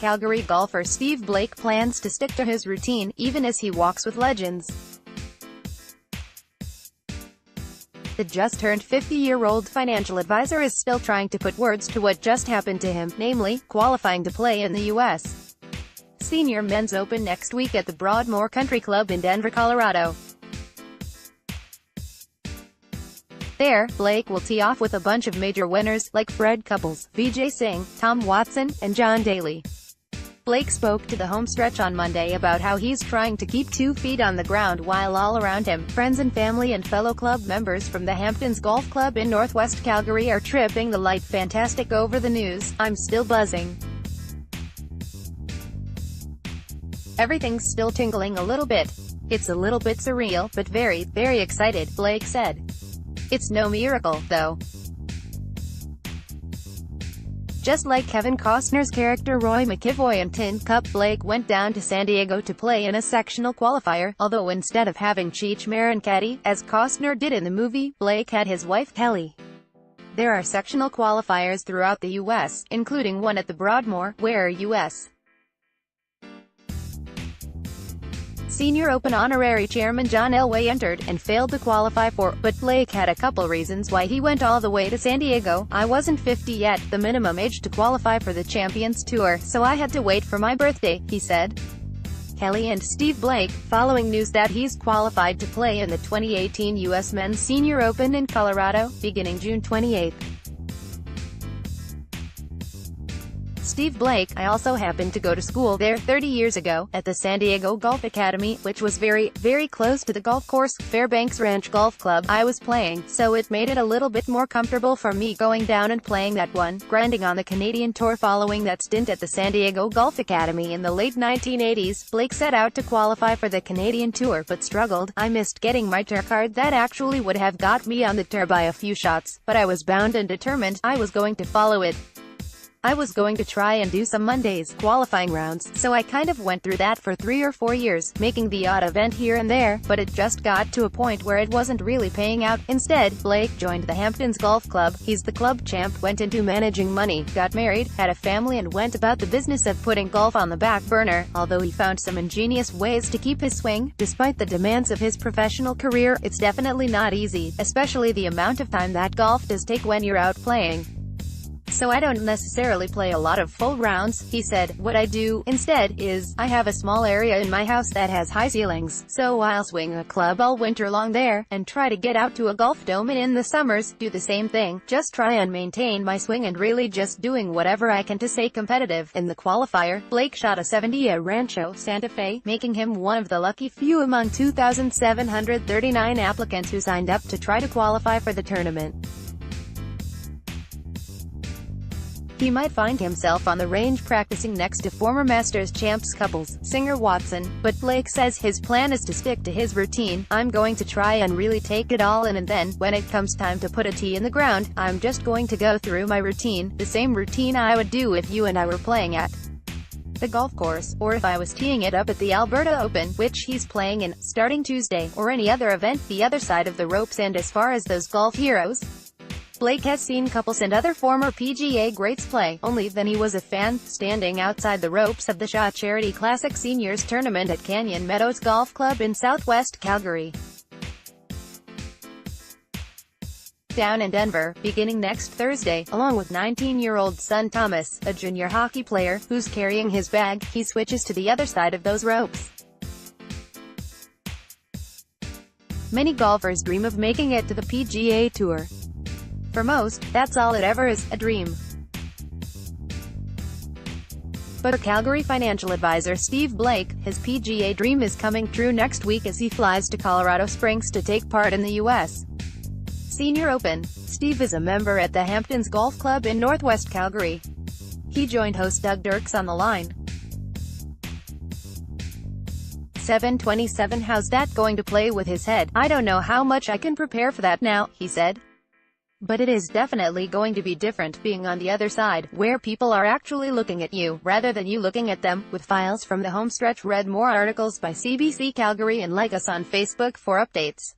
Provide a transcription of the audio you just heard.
Calgary golfer Steve Blake plans to stick to his routine, even as he walks with legends. The just-turned 50-year-old financial advisor is still trying to put words to what just happened to him, namely, qualifying to play in the U.S. Senior Men's Open next week at the Broadmoor Country Club in Denver, Colorado. There, Blake will tee off with a bunch of major winners, like Fred Couples, Vijay Singh, Tom Watson, and John Daly. Blake spoke to the Homestretch on Monday about how he's trying to keep 2 feet on the ground while all around him, friends and family and fellow club members from the Hamptons Golf Club in northwest Calgary are tripping the light fantastic over the news. "I'm still buzzing. Everything's still tingling a little bit. It's a little bit surreal, but very, very excited," Blake said. "It's no miracle, though. Just like Kevin Costner's character Roy McIvoy in Tin Cup, Blake went down to San Diego to play in a sectional qualifier, although instead of having Cheech Marin caddy, as Costner did in the movie, Blake had his wife Kelly. There are sectional qualifiers throughout the U.S., including one at the Broadmoor, where U.S. Senior Open honorary chairman John Elway entered, and failed to qualify for, but Blake had a couple reasons why he went all the way to San Diego. "I wasn't 50 yet, the minimum age to qualify for the Champions Tour, so I had to wait for my birthday," he said. Kelly and Steve Blake, following news that he's qualified to play in the 2018 U.S. Men's Senior Open in Colorado, beginning June 28. Steve Blake, "I also happened to go to school there 30 years ago, at the San Diego Golf Academy, which was very, very close to the golf course, Fairbanks Ranch Golf Club, I was playing, so it made it a little bit more comfortable for me going down and playing that one." Grinding on the Canadian Tour following that stint at the San Diego Golf Academy in the late 1980s, Blake set out to qualify for the Canadian Tour but struggled. "I missed getting my tour card. That actually would have got me on the tour by a few shots, but I was bound and determined. I was going to follow it. I was going to try and do some Mondays, qualifying rounds, so I kind of went through that for 3 or 4 years, making the odd event here and there, but it just got to a point where it wasn't really paying out." Instead, Blake joined the Hamptons Golf Club. He's the club champ, went into managing money, got married, had a family and went about the business of putting golf on the back burner, although he found some ingenious ways to keep his swing. "Despite the demands of his professional career, it's definitely not easy, especially the amount of time that golf does take when you're out playing. So I don't necessarily play a lot of full rounds," he said. "What I do, instead, is, I have a small area in my house that has high ceilings, so I'll swing a club all winter long there, and try to get out to a golf dome and in the summers, do the same thing, just try and maintain my swing and really just doing whatever I can to stay competitive." In the qualifier, Blake shot a 70 at Rancho Santa Fe, making him one of the lucky few among 2,739 applicants who signed up to try to qualify for the tournament. He might find himself on the range practicing next to former Masters champs Couples, singer Watson, but Blake says his plan is to stick to his routine. "I'm going to try and really take it all in, and then, when it comes time to put a tee in the ground, I'm just going to go through my routine, the same routine I would do if you and I were playing at the golf course, or if I was teeing it up at the Alberta Open, which he's playing in, starting Tuesday, or any other event the other side of the ropes." And as far as those golf heroes, Blake has seen Couples and other former PGA greats play. Only then he was a fan, standing outside the ropes of the Shaw Charity Classic Seniors Tournament at Canyon Meadows Golf Club in southwest Calgary. Down in Denver, beginning next Thursday, along with 19-year-old son Thomas, a junior hockey player, who's carrying his bag, he switches to the other side of those ropes. Many golfers dream of making it to the PGA Tour. For most, that's all it ever is, a dream. But for Calgary financial advisor Steve Blake, his PGA dream is coming true next week as he flies to Colorado Springs to take part in the U.S. Senior Open. Steve is a member at the Hamptons Golf Club in northwest Calgary. He joined host Doug Dirks on the line. 727 How's that going to play with his head? "I don't know how much I can prepare for that now," he said. "But it is definitely going to be different being on the other side, where people are actually looking at you, rather than you looking at them." With files from the Homestretch, read more articles by CBC Calgary and like us on Facebook for updates.